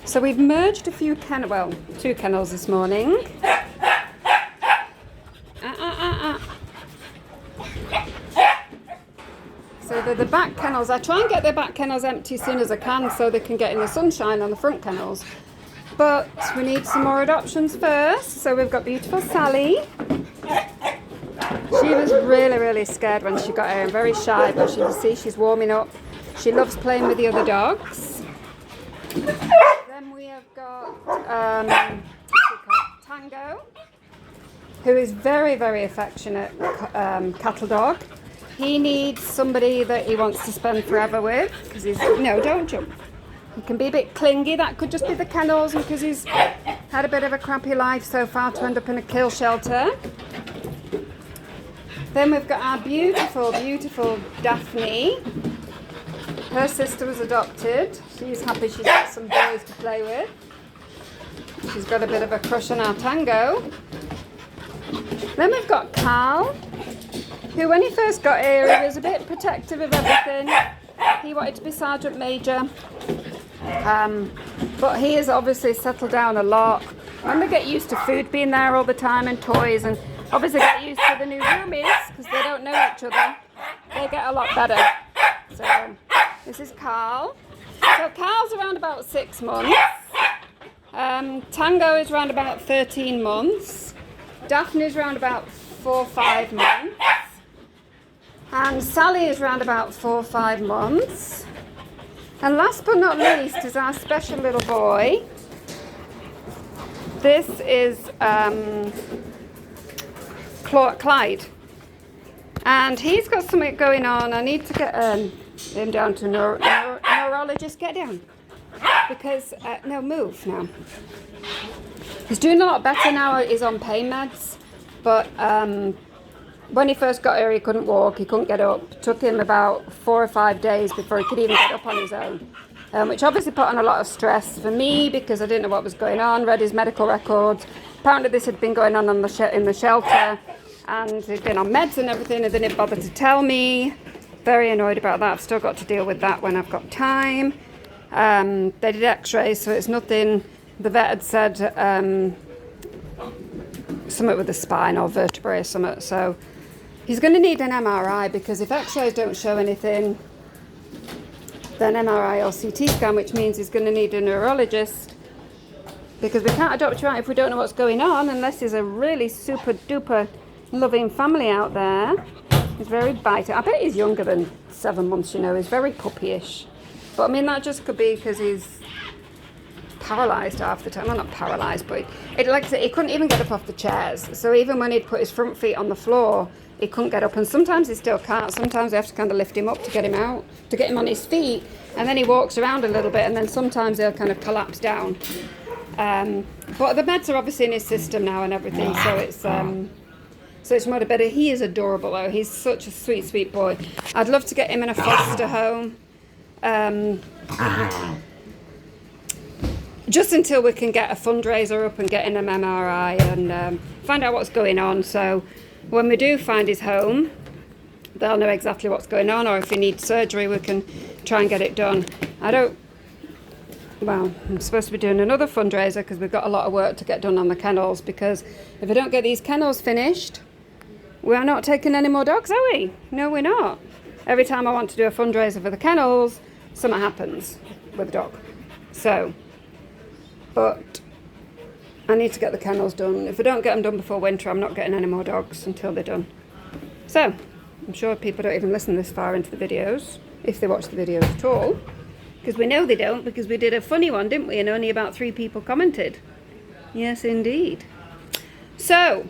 So we've merged a few two kennels this morning. So the back kennels, I try and get the back kennels empty as soon as I can so they can get in the sunshine on the front kennels. But we need some more adoptions first. So we've got beautiful Sally. She was really, really scared when she got here and very shy, but you can see she's warming up. She loves playing with the other dogs. Then we have got Tango, who is very, very affectionate cattle dog. He needs somebody that he wants to spend forever with because he's, no, don't jump. He can be a bit clingy. That could just be the kennels because he's had a bit of a crappy life so far to end up in a kill shelter. Then we've got our beautiful, beautiful Daphne. Her sister was adopted. She's happy she's got some boys to play with. She's got a bit of a crush on our Tango. Then we've got Carl, who when he first got here, he was a bit protective of everything. He wanted to be Sergeant Major. But he has obviously settled down a lot. And they get used to food being there all the time and toys, and obviously get used to the new roomies because they don't know each other. They get a lot better. So this is Carl. So Carl's around about 6 months. Tango is around about 13 months. Daphne is around about 4 or 5 months. And Sally is around about 4 or 5 months. And last but not least is our special little boy. This is Clyde. And he's got something going on. I need to get him down to a neurologist. Get down. Because, no, move now. He's doing a lot better now. He's on pain meds. But when he first got here, he couldn't walk. He couldn't get up. It took him about 4 or 5 days before he could even get up on his own. Which obviously put on a lot of stress for me because I didn't know what was going on. Read his medical records. Apparently this had been going on in the shelter. And he'd been on meds and everything and they didn't bother to tell me. Very annoyed about that. I've still got to deal with that when I've got time. They did x-rays, so it's nothing. The vet had said something with the spine or vertebrae or something. So he's going to need an MRI because if x-rays don't show anything, then MRI or CT scan, which means he's going to need a neurologist because we can't adopt you out if we don't know what's going on unless there's a really super duper loving family out there. He's very biting. I bet he's younger than 7 months, you know. He's very puppyish. But I mean, that just could be because he's paralysed half the time. Well, not paralysed, but like I said, he couldn't even get up off the chairs. So even when he'd put his front feet on the floor, he couldn't get up. And sometimes he still can't. Sometimes we have to kind of lift him up to get him out, to get him on his feet. And then he walks around a little bit, and then sometimes he'll kind of collapse down. But the meds are obviously in his system now and everything, so it's much better. He is adorable though. He's such a sweet, sweet boy. I'd love to get him in a foster home. Just until we can get a fundraiser up and get in an MRI and find out what's going on. So when we do find his home, they'll know exactly what's going on, or if he needs surgery, we can try and get it done. I'm supposed to be doing another fundraiser because we've got a lot of work to get done on the kennels, because if I don't get these kennels finished, we're not taking any more dogs, are we? No, we're not. Every time I want to do a fundraiser for the kennels, something happens with the dog. So, but I need to get the kennels done. If I don't get them done before winter, I'm not getting any more dogs until they're done. So, I'm sure people don't even listen this far into the videos, if they watch the videos at all. Because we know they don't, because we did a funny one, didn't we? And only about 3 people commented. Yes, indeed. So,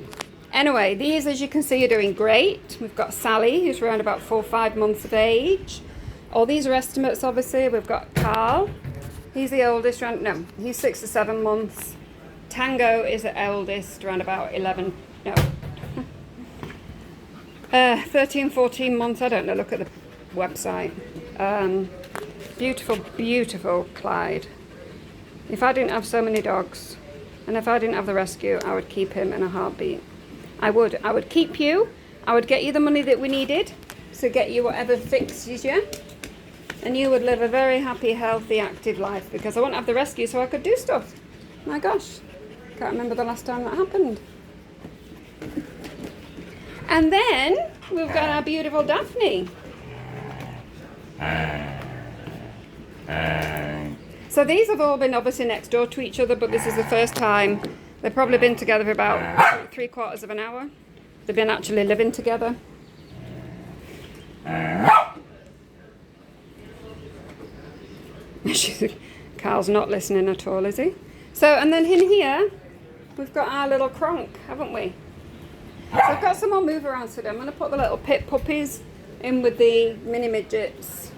anyway, these, as you can see, are doing great. We've got Sally, who's around about 4 or 5 months of age. All these are estimates, obviously. We've got Carl. He's the oldest, he's 6 or 7 months. Tango is the eldest, around about 13, 14 months. I don't know, look at the website. Beautiful, beautiful Clyde. If I didn't have so many dogs, and if I didn't have the rescue, I would keep him in a heartbeat. I would keep you. I would get you the money that we needed, so get you whatever fixes you. and you would live a very happy, healthy, active life, because I wouldn't have the rescue, so I could do stuff. My gosh, can't remember the last time that happened. And then we've got our beautiful Daphne. So these have all been obviously next door to each other, but this is the first time. They've probably been together for about 3/4 of an hour. They've been actually living together. Carl's not listening at all, is he? So, and then in here, we've got our little KRONK, haven't we? So I've got some more move around today. I'm going to put the little pit puppies in with the mini midgets.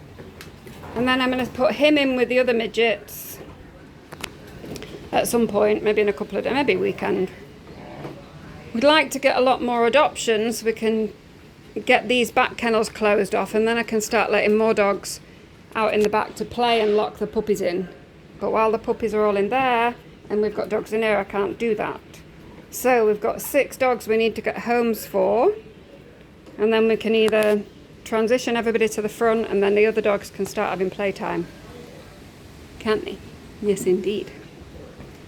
And then I'm going to put him in with the other midgets at some point, maybe in a couple of days, maybe weekend. We'd like to get a lot more adoptions. We can get these back kennels closed off, and then I can start letting more dogs out in the back to play and lock the puppies in. But while the puppies are all in there and we've got dogs in here, I can't do that. So we've got 6 dogs we need to get homes for, and then we can either transition everybody to the front and then the other dogs can start having playtime. Can't they? Yes, indeed.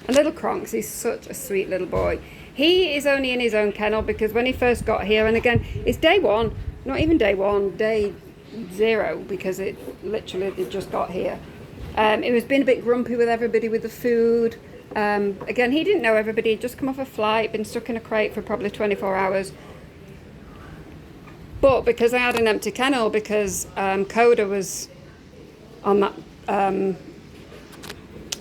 And little KRONK, he's such a sweet little boy. He is only in his own kennel because when he first got here, and again, it's day 1, not even day 1, day 0, because it just got here. It was being a bit grumpy with everybody with the food. Again, he didn't know everybody. He'd just come off a flight, been stuck in a crate for probably 24 hours. But because I had an empty kennel, because Coda was on that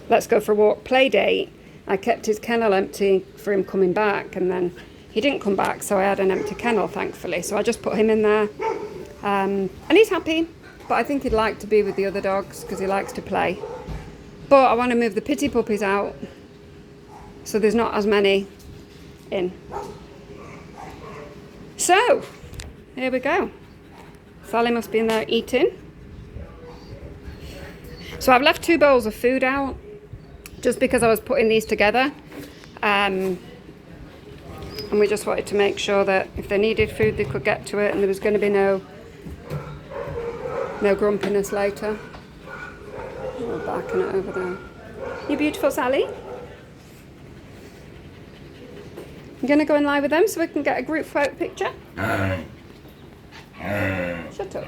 let's go for a walk play date, I kept his kennel empty for him coming back, and then he didn't come back, so I had an empty kennel, thankfully. So I just put him in there, and he's happy, but I think he'd like to be with the other dogs because he likes to play. But I want to move the pity puppies out so there's not as many in. So here we go. Sally must be in there eating. So I've left 2 bowls of food out just because I was putting these together. And we just wanted to make sure that if they needed food, they could get to it, and there was going to be no grumpiness later. Oh, barking it over there. You beautiful, Sally. I'm going to go in live with them so we can get a group photo picture. Shut up.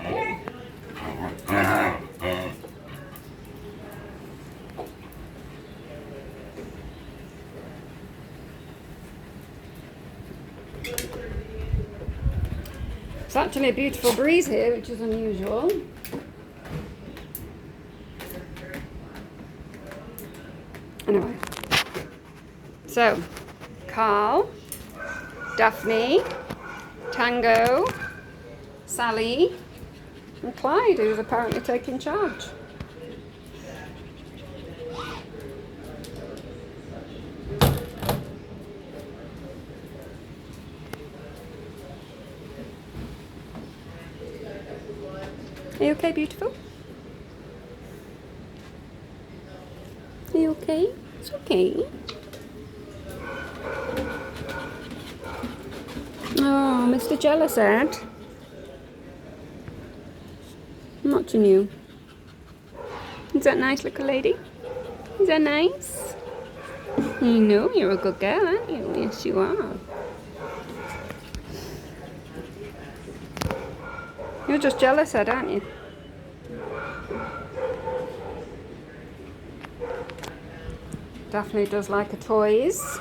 It's actually a beautiful breeze here, which is unusual. Anyway, so Carl, Daphne, Tango, Sally, and Clyde, who's apparently taking charge. Are you okay, beautiful? Are you okay? It's okay. Oh, Mr. Jealous Ed. I'm watching you. Is that nice, little lady? Is that nice? You know you're a good girl, aren't you? Yes, you are. You're just jealous, Ed, aren't you? Daphne does like her toys.